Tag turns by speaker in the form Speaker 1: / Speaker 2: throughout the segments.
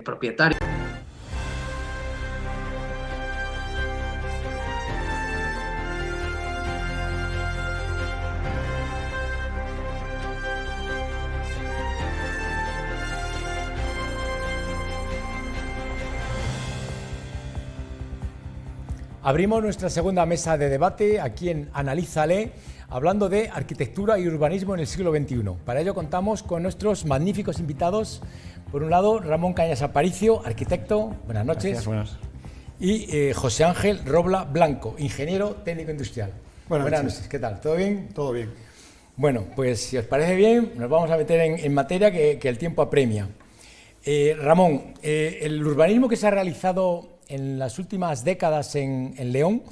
Speaker 1: propietario.
Speaker 2: Abrimos nuestra segunda mesa de debate aquí en Analízale, hablando de arquitectura y urbanismo en el siglo XXI. Para ello contamos con nuestros magníficos invitados. Por un lado, Ramón Cañas Aparicio, arquitecto, buenas noches.
Speaker 3: Gracias, buenas.
Speaker 2: Y José Ángel Robla Blanco, ingeniero técnico industrial. Buenas noches, ¿qué tal? ¿Todo bien?
Speaker 3: Todo bien.
Speaker 2: Bueno, pues si os parece bien, nos vamos a meter en materia que el tiempo apremia. Ramón, el urbanismo que se ha realizado en las últimas décadas en León,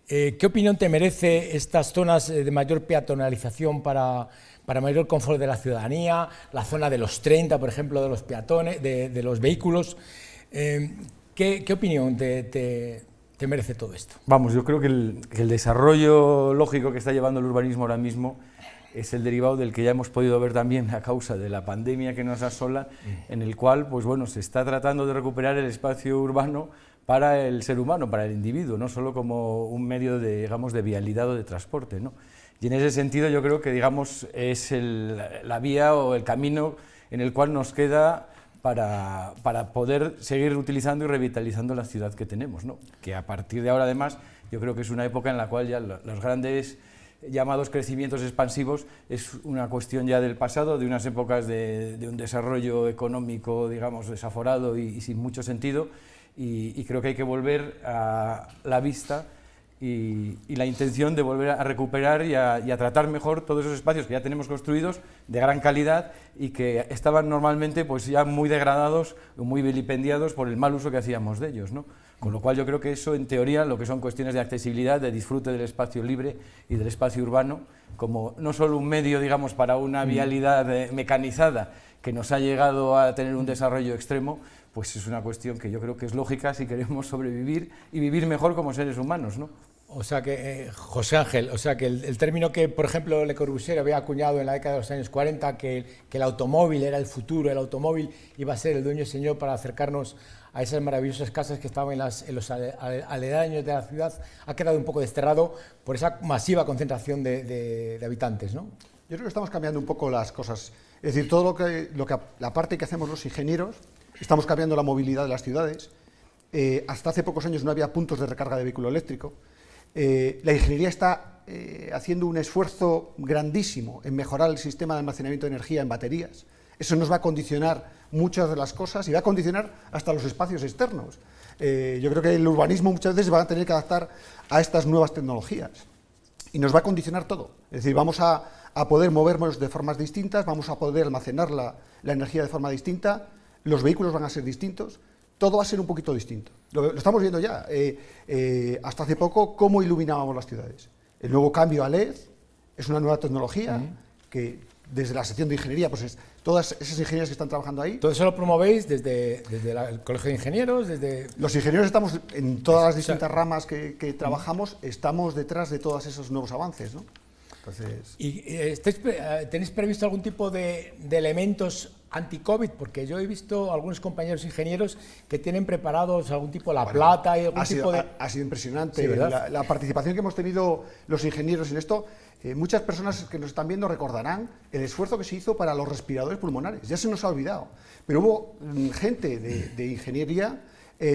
Speaker 2: ¿qué opinión te merece estas zonas de mayor peatonalización para mayor confort de la ciudadanía, la zona de los 30, por ejemplo, de los peatones, de los vehículos? ¿Qué opinión te merece todo esto?
Speaker 3: Vamos, yo creo que el desarrollo lógico que está llevando el urbanismo ahora mismo es el derivado del que ya hemos podido ver también a causa de la pandemia que nos asola, en el cual, pues bueno, se está tratando de recuperar el espacio urbano para el ser humano, para el individuo, no solo como un medio de, digamos, de vialidad o de transporte, ¿no? Y en ese sentido yo creo que, digamos, es la vía o el camino en el cual nos queda para poder seguir utilizando y revitalizando la ciudad que tenemos, ¿no? Que a partir de ahora, además, yo creo que es una época en la cual ya los grandes llamados crecimientos expansivos es una cuestión ya del pasado, de unas épocas de un desarrollo económico, digamos, desaforado y sin mucho sentido. Y creo que hay que volver a la vista y la intención de volver a recuperar y a tratar mejor todos esos espacios que ya tenemos construidos de gran calidad y que estaban normalmente pues ya muy degradados o muy vilipendiados por el mal uso que hacíamos de ellos, ¿no? Con lo cual yo creo que eso, en teoría, lo que son cuestiones de accesibilidad, de disfrute del espacio libre y del espacio urbano, como no solo un medio, digamos, para una vialidad mecanizada que nos ha llegado a tener un desarrollo extremo, pues es una cuestión que yo creo que es lógica si queremos sobrevivir y vivir mejor como seres humanos, ¿no?
Speaker 2: O sea que, José Ángel, el término que, por ejemplo, Le Corbusier había acuñado en la década de los años 40, que el automóvil era el futuro, el automóvil iba a ser el dueño y señor para acercarnos a esas maravillosas casas que estaban en los aledaños de la ciudad, ha quedado un poco desterrado por esa masiva concentración de habitantes, ¿no?
Speaker 4: Yo creo que estamos cambiando un poco las cosas. Es decir, todo la parte que hacemos los ingenieros, estamos cambiando la movilidad de las ciudades. Hasta hace pocos años no había puntos de recarga de vehículo eléctrico. La ingeniería está haciendo un esfuerzo grandísimo en mejorar el sistema de almacenamiento de energía en baterías. Eso nos va a condicionar muchas de las cosas y va a condicionar hasta los espacios externos. Yo creo que el urbanismo muchas veces va a tener que adaptar a estas nuevas tecnologías y nos va a condicionar todo. Es decir, vamos a poder movernos de formas distintas, vamos a poder almacenar la energía de forma distinta, los vehículos van a ser distintos, todo va a ser un poquito distinto. Lo estamos viendo ya. Hasta hace poco, ¿cómo iluminábamos las ciudades? El nuevo cambio a LED es una nueva tecnología que desde la sección de ingeniería, pues todas esas ingenierías que están trabajando ahí.
Speaker 2: ¿Todo eso lo promovéis desde el Colegio de Ingenieros?
Speaker 4: Los ingenieros estamos en todas las distintas ramas que trabajamos, estamos detrás de todos esos nuevos avances, ¿no? Entonces...
Speaker 2: ¿Y tenéis previsto algún tipo de elementos anti-COVID? Porque yo he visto algunos compañeros ingenieros que tienen preparados algún tipo de plata y algún tipo de...
Speaker 4: Ha sido impresionante.
Speaker 2: Sí,
Speaker 4: la participación que hemos tenido los ingenieros en esto. Muchas personas que nos están viendo recordarán el esfuerzo que se hizo para los respiradores pulmonares. Ya se nos ha olvidado. Pero hubo gente de ingeniería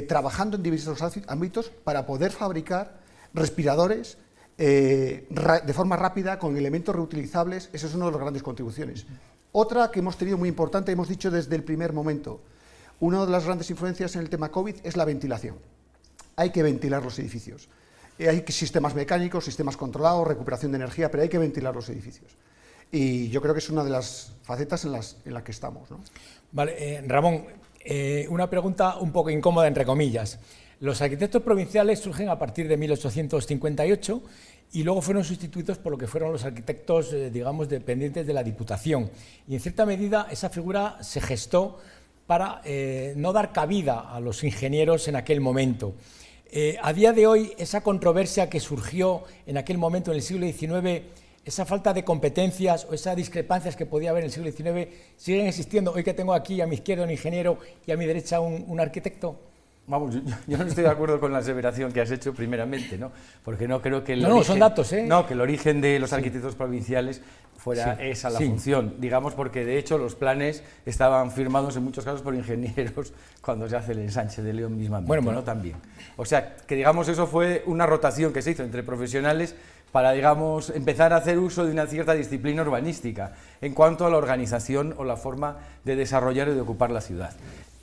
Speaker 4: trabajando en diversos ámbitos para poder fabricar respiradores de forma rápida, con elementos reutilizables. Eso es una de las grandes contribuciones. Otra que hemos tenido muy importante, hemos dicho desde el primer momento, una de las grandes influencias en el tema COVID es la ventilación. Hay que ventilar los edificios. Hay sistemas mecánicos, sistemas controlados, recuperación de energía, pero hay que ventilar los edificios. Y yo creo que es una de las facetas en las que estamos, ¿no?
Speaker 2: Vale, Ramón, una pregunta un poco incómoda, entre comillas. Los arquitectos provinciales surgen a partir de 1858 y luego fueron sustituidos por lo que fueron los arquitectos, digamos, dependientes de la Diputación. Y en cierta medida esa figura se gestó para no dar cabida a los ingenieros en aquel momento. A día de hoy, esa controversia que surgió en aquel momento, en el siglo XIX, esa falta de competencias o esas discrepancias que podía haber en el siglo XIX siguen existiendo hoy que tengo aquí a mi izquierda un ingeniero y a mi derecha un arquitecto?
Speaker 3: Vamos, yo no estoy de acuerdo con la aseveración que has hecho primeramente, ¿no? Porque no creo que el
Speaker 2: origen, son datos, ¿eh?
Speaker 3: No, que el origen de los arquitectos provinciales fuera esa la función, digamos, porque de hecho los planes estaban firmados en muchos casos por ingenieros cuando se hace el ensanche de León mismamente, ¿no? También. O sea, que digamos eso fue una rotación que se hizo entre profesionales para, digamos, empezar a hacer uso de una cierta disciplina urbanística en cuanto a la organización o la forma de desarrollar y de ocupar la ciudad.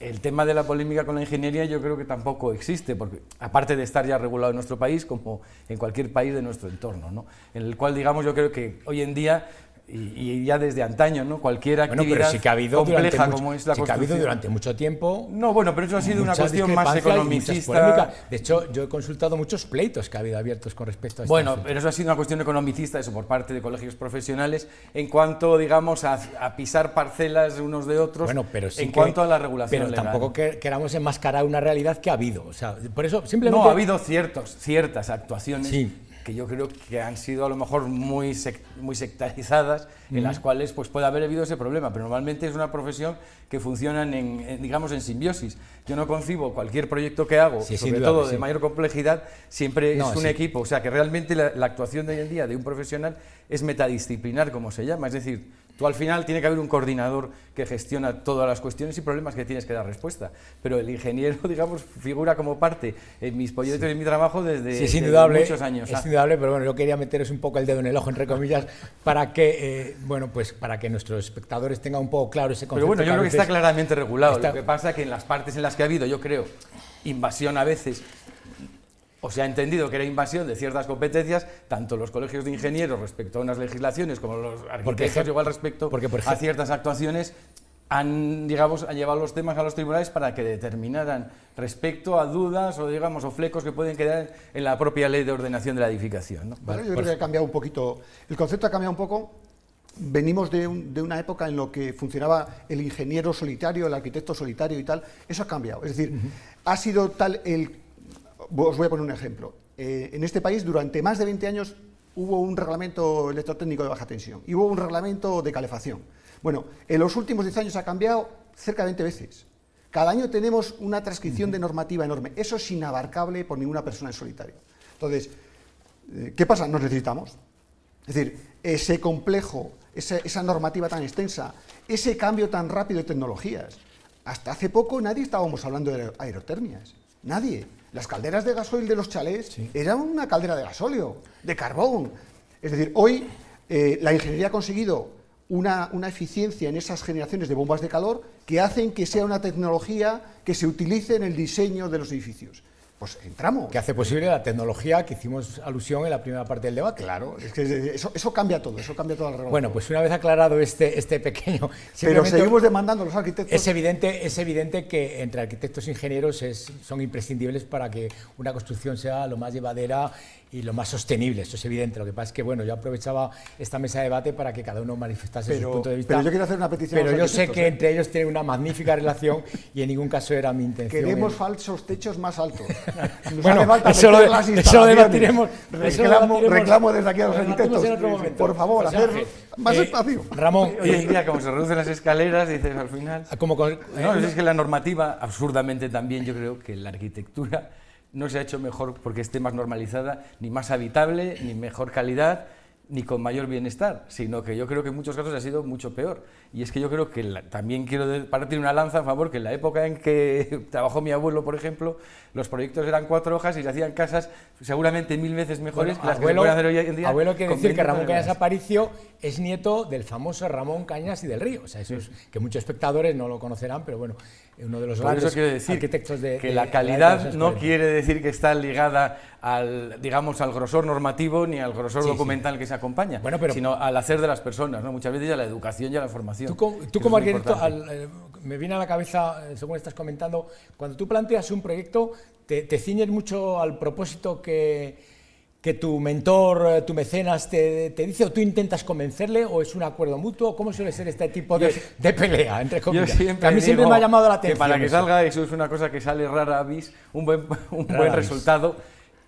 Speaker 3: El tema de la polémica con la ingeniería yo creo que tampoco existe, porque aparte de estar ya regulado en nuestro país, como en cualquier país de nuestro entorno, ¿no? En el cual, digamos, yo creo que hoy en día, y ya desde antaño, ¿no? Cualquier actividad
Speaker 2: pero sí que ha habido
Speaker 3: compleja como es la construcción.
Speaker 2: Sí que ha habido durante mucho tiempo.
Speaker 3: No, bueno, pero eso ha sido una cuestión más economicista.
Speaker 2: De hecho, yo he consultado muchos pleitos que ha habido abiertos con respecto a esto.
Speaker 3: Bueno, pero eso ha sido una cuestión economicista, eso por parte de colegios profesionales, en cuanto, digamos, a pisar parcelas unos de otros,
Speaker 2: bueno, pero sí
Speaker 3: en cuanto a la regulación
Speaker 2: pero
Speaker 3: legal.
Speaker 2: Tampoco queramos enmascarar una realidad que ha habido. O sea, por eso simplemente...
Speaker 3: No, ha habido ciertas actuaciones.
Speaker 2: Sí.
Speaker 3: Que yo creo que han sido a lo mejor muy sectarizadas, en las cuales pues puede haber habido ese problema, pero normalmente es una profesión que funciona digamos, en simbiosis. Yo no concibo cualquier proyecto que hago, sobre todo de mayor complejidad, siempre es un equipo, o sea que realmente la actuación de hoy en día de un profesional es metadisciplinar, como se llama, es decir, tú al final tiene que haber un coordinador que gestiona todas las cuestiones y problemas que tienes que dar respuesta, pero el ingeniero, digamos, figura como parte en mis proyectos y en mi trabajo desde muchos años.
Speaker 2: Es indudable, pero bueno, yo quería meteros un poco el dedo en el ojo, entre comillas, para que, para que nuestros espectadores tengan un poco claro ese concepto.
Speaker 3: Pero bueno, yo creo que está claramente regulado. Lo que pasa es que en las partes en las que ha habido, yo creo, invasión a veces, o se ha entendido que era invasión de ciertas competencias, tanto los colegios de ingenieros respecto a unas legislaciones como los arquitectos igual respecto a ciertas actuaciones, han llevado los temas a los tribunales para que determinaran respecto a dudas o, digamos, o flecos que pueden quedar en la propia ley de ordenación de la edificación, ¿no?
Speaker 4: Bueno, yo creo que ha cambiado un poquito, el concepto ha cambiado un poco. Venimos de una época en la que funcionaba el ingeniero solitario, el arquitecto solitario y tal. Eso ha cambiado, es decir, ha sido tal os voy a poner un ejemplo. En este país, durante más de 20 años, hubo un reglamento electrotécnico de baja tensión y hubo un reglamento de calefacción. Bueno, en los últimos 10 años ha cambiado cerca de 20 veces. Cada año tenemos una transcripción de normativa enorme. Eso es inabarcable por ninguna persona en solitario. Entonces, ¿qué pasa? Nos necesitamos. Es decir, ese complejo, esa normativa tan extensa, ese cambio tan rápido de tecnologías. Hasta hace poco nadie estábamos hablando de aerotermias. Nadie. Las calderas de gasoil de los chalés eran una caldera de gasóleo, de carbón. Es decir, hoy la ingeniería ha conseguido una eficiencia en esas generaciones de bombas de calor que hacen que sea una tecnología que se utilice en el diseño de los edificios. Pues entramos.
Speaker 2: Que hace posible la tecnología que hicimos alusión en la primera parte del debate.
Speaker 4: Claro, es que eso cambia todo, eso cambia toda la regla.
Speaker 2: Bueno, pues una vez aclarado este pequeño...
Speaker 4: Pero seguimos demandando a los arquitectos...
Speaker 2: Es evidente que entre arquitectos e ingenieros son imprescindibles para que una construcción sea lo más llevadera y lo más sostenible. Eso es evidente. Lo que pasa es que, bueno, yo aprovechaba esta mesa de debate para que cada uno manifestase su punto de vista.
Speaker 4: Pero yo quiero hacer una petición.
Speaker 2: Pero yo sé que entre ellos tienen una magnífica relación y en ningún caso era mi intención.
Speaker 4: Queremos falsos techos más altos.
Speaker 2: Bueno, eso lo debatiremos.
Speaker 4: Reclamo desde aquí a los arquitectos. Por favor, hacer más espacio.
Speaker 2: Ramón,
Speaker 3: hoy en día, como se reducen las escaleras, dices al final... No, es que la normativa, absurdamente también, yo creo que la arquitectura no se ha hecho mejor porque esté más normalizada, ni más habitable, ni mejor calidad, ni con mayor bienestar, sino que yo creo que en muchos casos ha sido mucho peor. Y es que yo creo que también quiero partir una lanza a favor que en la época en que trabajó mi abuelo, por ejemplo, los proyectos eran 4 hojas y se hacían casas seguramente 1000 veces mejores que las que se pueden hacer hoy en día.
Speaker 2: Abuelo quiere decir que Ramón Cañas Aparicio es nieto del famoso Ramón Cañas y del Río. O sea, eso es que muchos espectadores no lo conocerán, pero bueno, uno de los grandes arquitectos de...
Speaker 3: Que la calidad no quiere decir que está ligada al grosor normativo ni al grosor documental que se acompaña, sino al hacer de las personas, ¿no? Muchas veces a la educación y a la formación.
Speaker 2: Tú como arquitecto, me viene a la cabeza, según estás comentando, cuando tú planteas un proyecto, te ciñes mucho al propósito que tu mentor, tu mecenas te dice, o tú intentas convencerle, o es un acuerdo mutuo. ¿Cómo suele ser este tipo de pelea, entre comillas?
Speaker 3: Que
Speaker 2: a mí siempre me ha llamado la atención.
Speaker 3: Que para que salga eso es una cosa que sale rara avis, un buen resultado.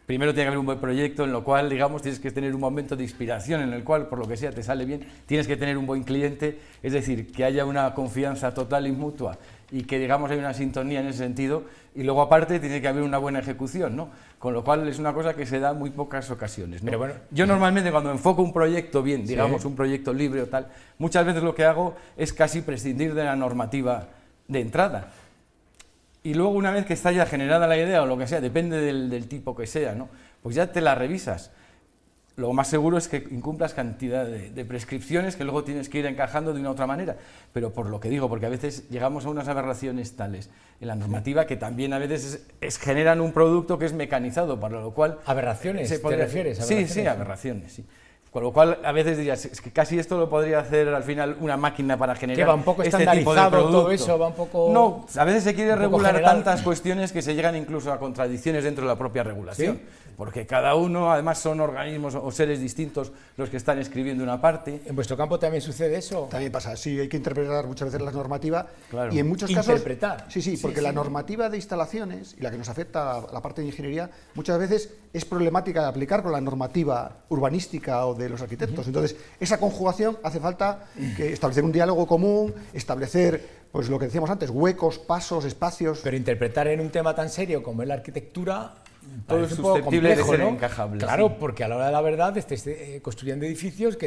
Speaker 3: primero tiene que haber un buen proyecto en lo cual, digamos, tienes que tener un momento de inspiración en el cual, por lo que sea, te sale bien, tienes que tener un buen cliente, es decir, que haya una confianza total y mutua y que, digamos, hay una sintonía en ese sentido, y luego aparte tiene que haber una buena ejecución, ¿no? Con lo cual es una cosa que se da en muy pocas ocasiones, ¿no?
Speaker 2: Pero bueno,
Speaker 3: yo normalmente cuando enfoco un proyecto bien, digamos, un proyecto libre o tal, muchas veces lo que hago es casi prescindir de la normativa de entrada. Y luego, una vez que está ya generada la idea o lo que sea, depende del tipo que sea, ¿no? Pues ya te la revisas. Lo más seguro es que incumplas cantidad de prescripciones que luego tienes que ir encajando de una u otra manera. Pero por lo que digo, porque a veces llegamos a unas aberraciones tales en la normativa que también a veces generan un producto que es mecanizado, para lo cual...
Speaker 2: ¿Aberraciones? ¿Te refieres?
Speaker 3: Sí, sí, aberraciones, sí. Con lo cual, a veces dirías, es que casi esto lo podría hacer al final una máquina para generar
Speaker 2: que va un poco
Speaker 3: este tipo de
Speaker 2: estandarizado
Speaker 3: producto.
Speaker 2: Todo eso, va un poco...
Speaker 3: No, a veces se quiere regular
Speaker 2: general.
Speaker 3: tantas cuestiones que se llegan incluso a contradicciones dentro de la propia regulación.
Speaker 2: ¿Sí?
Speaker 3: Porque cada uno, además, son organismos o seres distintos los que están escribiendo una parte.
Speaker 2: ¿En vuestro campo también sucede eso?
Speaker 4: También pasa, sí, hay que interpretar muchas veces la normativa,
Speaker 3: claro.
Speaker 4: Y en muchos casos...
Speaker 2: Interpretar.
Speaker 4: Sí, porque la normativa de instalaciones y la que nos afecta a la parte de ingeniería muchas veces es problemática de aplicar con la normativa urbanística o de los arquitectos. Entonces, esa conjugación hace falta que establecer un diálogo común, establecer, pues lo que decíamos antes, huecos, pasos, espacios...
Speaker 2: Pero interpretar en un tema tan serio como es la arquitectura...
Speaker 3: Todo es susceptible de ser, ¿no?, encajable.
Speaker 2: Claro,
Speaker 3: sí.
Speaker 2: porque a la hora de la verdad estés construyendo edificios que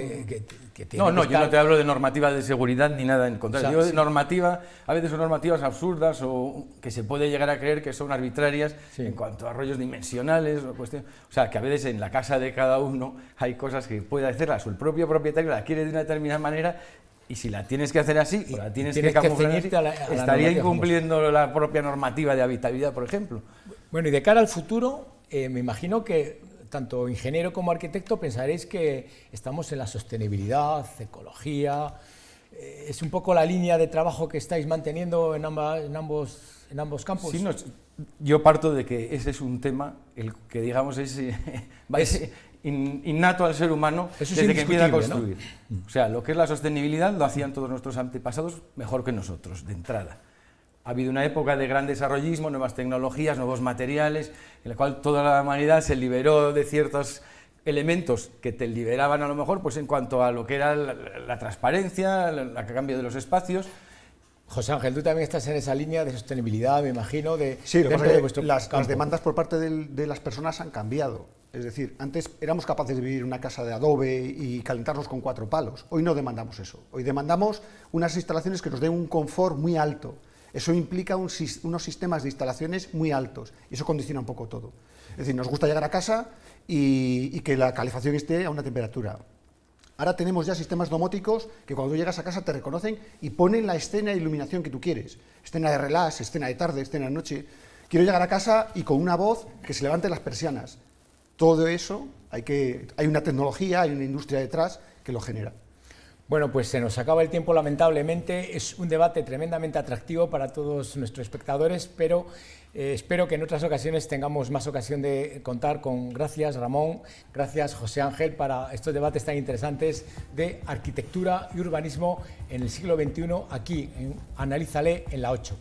Speaker 2: tienen
Speaker 3: No,
Speaker 2: que
Speaker 3: yo no te hablo de normativa de seguridad ni nada en contrario.
Speaker 2: O sea,
Speaker 3: Yo de normativa, a veces son normativas absurdas o que se puede llegar a creer que son arbitrarias en cuanto a rollos dimensionales o cuestiones. O sea, que a veces en la casa de cada uno hay cosas que puede hacerlas o el propio propietario la quiere de una determinada manera. Y si la tienes que hacer así, o la tienes que camuflar así, estaría incumpliendo la propia normativa de habitabilidad, por ejemplo.
Speaker 2: Bueno, y de cara al futuro, me imagino que tanto ingeniero como arquitecto pensaréis que estamos en la sostenibilidad, ecología, es un poco la línea de trabajo que estáis manteniendo en ambos campos.
Speaker 3: Sí, yo parto de que ese es un tema, el que digamos es innato al ser humano desde que empieza a construir. ¿No? O sea, lo que es la sostenibilidad lo hacían todos nuestros antepasados mejor que nosotros, de entrada. Ha habido una época de gran desarrollismo, nuevas tecnologías, nuevos materiales, en la cual toda la humanidad se liberó de ciertos elementos que te liberaban a lo mejor pues en cuanto a lo que era la transparencia, el cambio de los espacios.
Speaker 2: José Ángel, tú también estás en esa línea de sostenibilidad, me imagino,
Speaker 4: sí, lo que pasa es que las
Speaker 2: campo.
Speaker 4: Demandas por parte de las personas han cambiado. Es decir, antes éramos capaces de vivir en una casa de adobe y calentarnos con 4 palos. Hoy no demandamos eso. Hoy demandamos unas instalaciones que nos den un confort muy alto. Eso implica unos sistemas de instalaciones muy altos y eso condiciona un poco todo. Es decir, nos gusta llegar a casa y que la calefacción esté a una temperatura. Ahora tenemos ya sistemas domóticos que cuando llegas a casa te reconocen y ponen la escena de iluminación que tú quieres. Escena de relax, escena de tarde, escena de noche. Quiero llegar a casa y con una voz que se levante las persianas. Todo eso, hay una tecnología, hay una industria detrás que lo genera.
Speaker 2: Bueno, pues se nos acaba el tiempo lamentablemente, es un debate tremendamente atractivo para todos nuestros espectadores, pero espero que en otras ocasiones tengamos más ocasión de contar con, gracias Ramón, gracias José Ángel, para estos debates tan interesantes de arquitectura y urbanismo en el siglo XXI, aquí en Analízale en la 8.